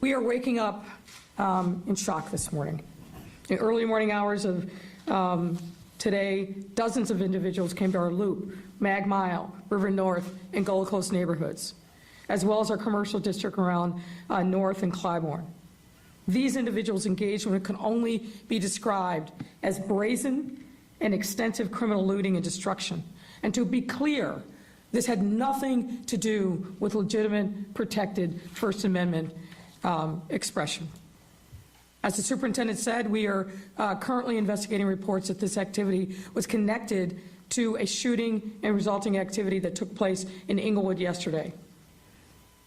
We are waking up in shock this morning. In the early morning hours of today, dozens of individuals came to our Loop, Mag Mile, River North, and Gold Coast neighborhoods, as well as our commercial district around North and Clybourne. These individuals engaged in what can only be described as brazen and extensive criminal looting and destruction. And to be clear, this had nothing to do with legitimate, protected First Amendment expression. As the superintendent said, we are currently investigating reports that this activity was connected to a shooting and resulting activity that took place in Inglewood yesterday.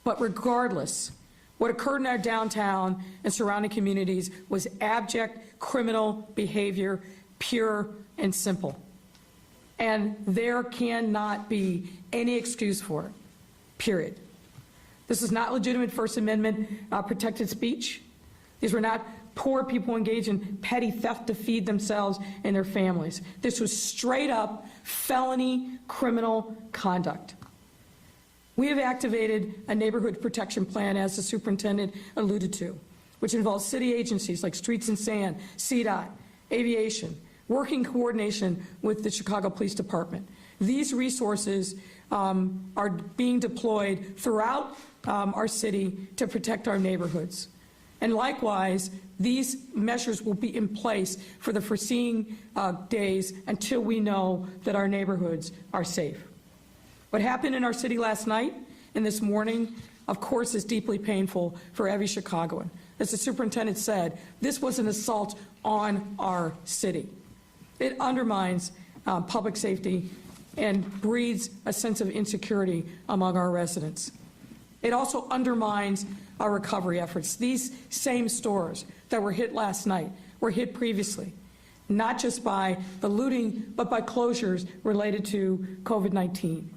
But regardless, what occurred in our downtown and surrounding communities was abject criminal behavior, pure and simple. And there cannot be any excuse for it, period. This is not legitimate First Amendment protected speech. These were not poor people engaged in petty theft to feed themselves and their families. This was straight up felony criminal conduct. We have activated a neighborhood protection plan, as the superintendent alluded to, which involves city agencies like Streets and Sand, CDOT, Aviation, working coordination with the Chicago Police Department. These resources are being deployed throughout our city to protect our neighborhoods. And likewise, these measures will be in place for the foreseeing days until we know that our neighborhoods are safe. What happened in our city last night and this morning, of course, is deeply painful for every Chicagoan. As the superintendent said, this was an assault on our city. It undermines public safety and breeds a sense of insecurity among our residents. It also undermines our recovery efforts. These same stores that were hit last night were hit previously, not just by the looting, but by closures related to COVID-19.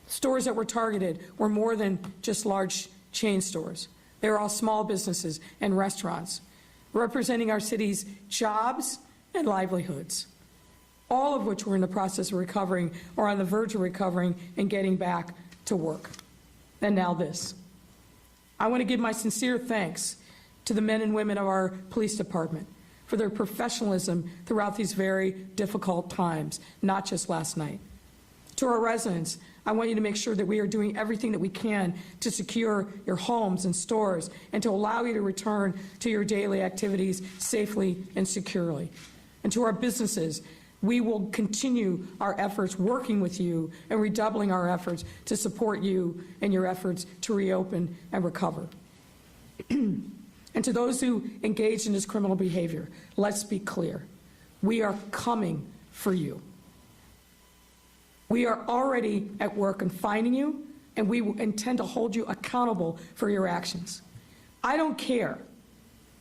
Stores that were targeted were more than just large chain stores. They were all small businesses and restaurants, representing our city's jobs and livelihoods, all of which were in the process of recovering or on the verge of recovering and getting back to work. And now this. I want to give my sincere thanks to the men and women of our police department for their professionalism throughout these very difficult times, not just last night. To our residents, I want you to make sure that we are doing everything that we can to secure your homes and stores and to allow you to return to your daily activities safely and securely. And to our businesses, we will continue our efforts working with you and redoubling our efforts to support you in your efforts to reopen and recover. And to those who engage in this criminal behavior, let's be clear. We are coming for you. We are already at work in finding you, and we intend to hold you accountable for your actions. I don't care.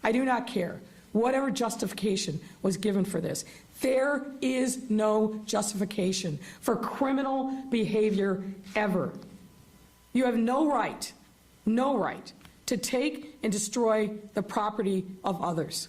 I do not care whatever justification was given for this. There is no justification for criminal behavior ever. You have no right to take and destroy the property of others.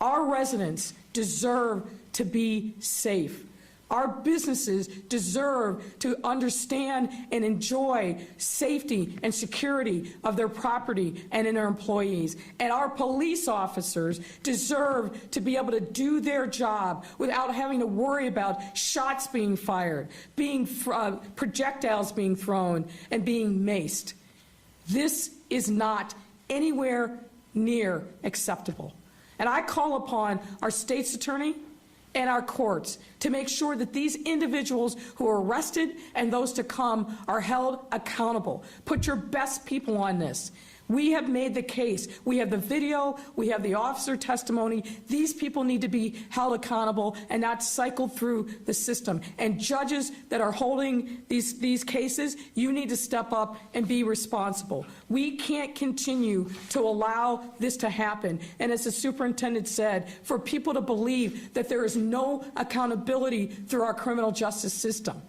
Our residents deserve to be safe. Our businesses deserve to understand and enjoy safety and security of their property and in their employees. And our police officers deserve to be able to do their job without having to worry about shots being fired, projectiles being thrown, and being maced. This is not anywhere near acceptable. And I call upon our state's attorney and our courts to make sure that these individuals who are arrested and those to come are held accountable. Put your best people on this. We have made the case. We have the video. We have the officer testimony. These people need to be held accountable and not cycled through the system. And judges that are holding these cases, you need to step up and be responsible. We can't continue to allow this to happen. And as the superintendent said, for people to believe that there is no accountability through our criminal justice system.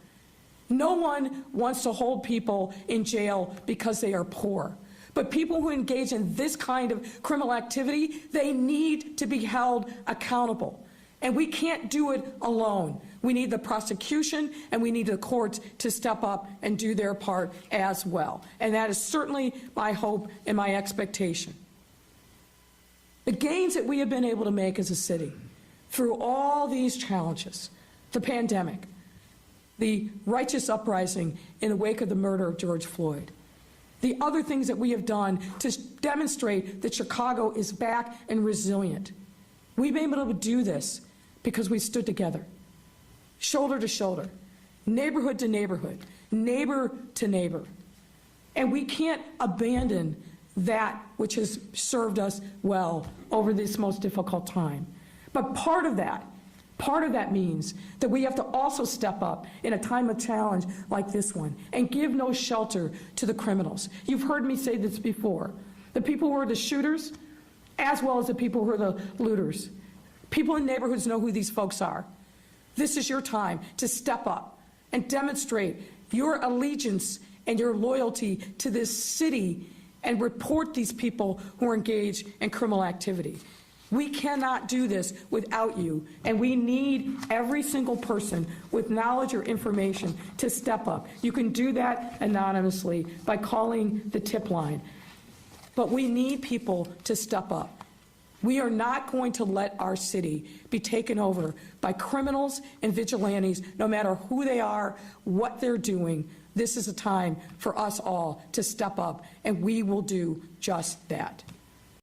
No one wants to hold people in jail because they are poor. But people who engage in this kind of criminal activity, they need to be held accountable. And we can't do it alone. We need the prosecution and we need the courts to step up and do their part as well. And that is certainly my hope and my expectation. The gains that we have been able to make as a city through all these challenges, the pandemic, the righteous uprising in the wake of the murder of George Floyd, the other things that we have done to demonstrate that Chicago is back and resilient. We've been able to do this because we stood together, shoulder to shoulder, neighborhood to neighborhood, neighbor to neighbor. And we can't abandon that which has served us well over this most difficult time. But part of that means that we have to also step up in a time of challenge like this one and give no shelter to the criminals. You've heard me say this before. The people who are the shooters, as well as the people who are the looters. People in neighborhoods know who these folks are. This is your time to step up and demonstrate your allegiance and your loyalty to this city and report these people who are engaged in criminal activity. We cannot do this without you, and we need every single person with knowledge or information to step up. You can do that anonymously by calling the tip line. But we need people to step up. We are not going to let our city be taken over by criminals and vigilantes, no matter who they are, what they're doing. This is a time for us all to step up, and we will do just that.